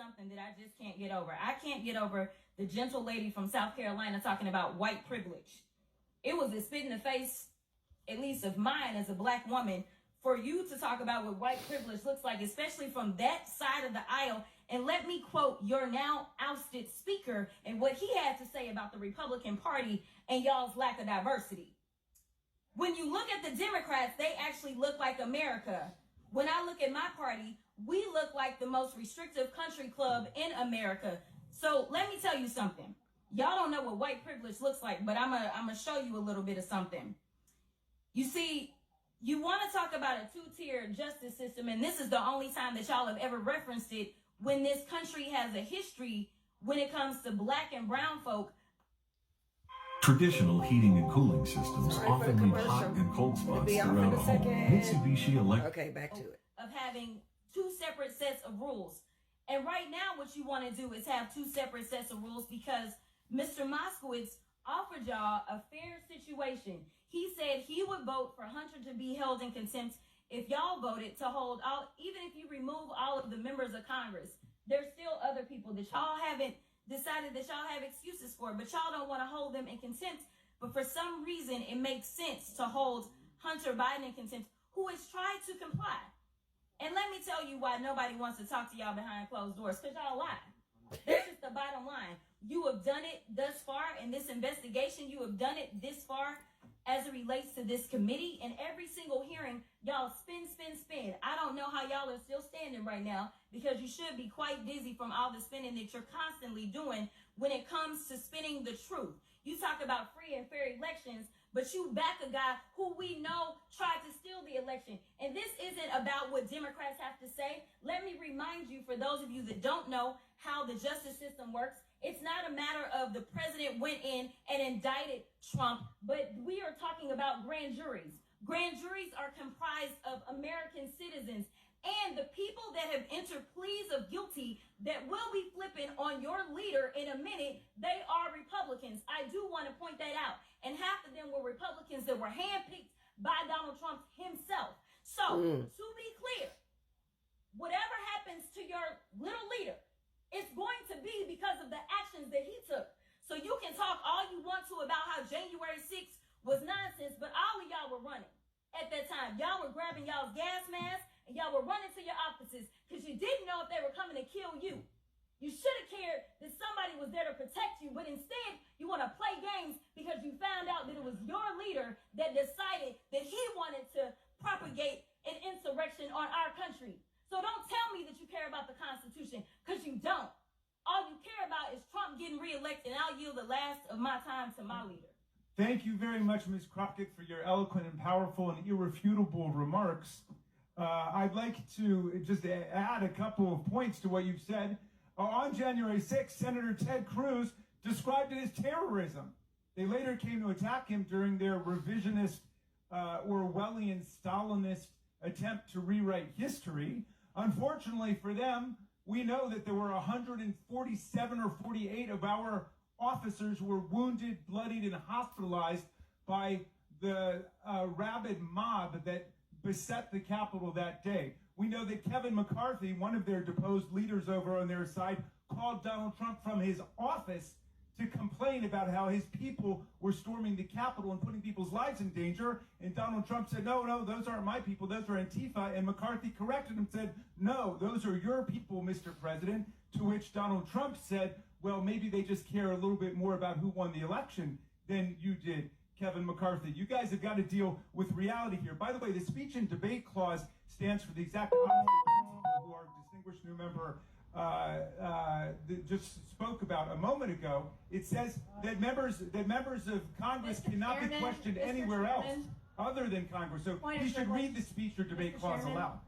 something that I just can't get over. I can't get over the gentle lady from South Carolina talking about white privilege. It was a spit in the face, at least of mine as a black woman, for you to talk about what white privilege looks like, especially from that side of the aisle. And let me quote your now ousted speaker and what he had to say about the Republican Party and y'all's lack of diversity. When you look at the Democrats, they actually look like America. When I look at my party, we look like the most restrictive country club in America. So let me tell you something. Y'all don't know what white privilege looks like, but I'm gonna show you a little bit of something. You see, you want to talk about a two-tier justice system, and this is the only time that y'all have ever referenced it, when this country has a history when it comes to black and brown folk. Traditional heating and cooling systems often leave hot and cold spots throughout a home. Mitsubishi Electric. Okay, back to it. Of having two separate sets of rules. And right now what you want to do is have two separate sets of rules because Mr. Moskowitz offered y'all a fair situation. He said he would vote for Hunter to be held in contempt if y'all voted to hold all, even if you remove all of the members of Congress. There's still other people that y'all haven't decided that y'all have excuses for, but y'all don't want to hold them in contempt. But for some reason, it makes sense to hold Hunter Biden in contempt, who has tried to comply. And let me tell you why nobody wants to talk to y'all behind closed doors, because y'all lie. That's just the bottom line. You have done it thus far in this investigation. You have done it this far as it relates to this committee. And every single hearing, y'all spin. I don't know how y'all are still standing right now, because you should be quite dizzy from all the spinning that you're constantly doing when it comes to spinning the truth. You talk about free and fair elections, but you back a guy who we know tried to steal the election. And this isn't about what Democrats have to say. Let me remind you, for those of you that don't know how the justice system works, it's not a matter of the president went in and indicted Trump, but we are talking about grand juries. Grand juries are comprised of American citizens, and the people that have entered pleas of guilty that will be flipping on your leader in a minute, they are Republicans. I do want to point that out. And half of them were Republicans that were handpicked by Donald Trump himself. So, to be clear, whatever happens to your little leader, it's going to be because of the actions that he took. So you can talk all you want to about how January 6th was nonsense, but all of y'all were running at that time. Y'all were grabbing y'all's gas masks and y'all were running to your offices because you didn't know if they were coming to kill you. You should have cared that somebody was there to protect you, but instead you want to play games because you found out that it was your leader that decided that he wanted to propagate an insurrection on our country. So don't tell me that you care about the Constitution, because you don't. All you care about is Trump getting reelected, and I'll yield the last of my time to my leader. Thank you very much, Ms. Crockett, for your eloquent and powerful and irrefutable remarks. I'd like to just add a couple of points to what you've said. On January 6th, Senator Ted Cruz described it as terrorism. They later came to attack him during their revisionist, Orwellian, Stalinist attempt to rewrite history. Unfortunately for them, we know that there were 147 or 48 of our officers who were wounded, bloodied, and hospitalized by the rabid mob that beset the Capitol that day. We know that Kevin McCarthy, one of their deposed leaders over on their side, called Donald Trump from his office to complain about how his people were storming the Capitol and putting people's lives in danger. And Donald Trump said, no, those aren't my people, those are Antifa. And McCarthy corrected him and said, no, those are your people, Mr. President. To which Donald Trump said, well, maybe they just care a little bit more about who won the election than you did, Kevin McCarthy. You guys have got to deal with reality here. By the way, the speech and debate clause stands for the exact opposite principle who our distinguished new member just spoke about a moment ago. It says that members of Congress cannot be questioned anywhere else other than Congress. So you should read the speech or debate clause aloud.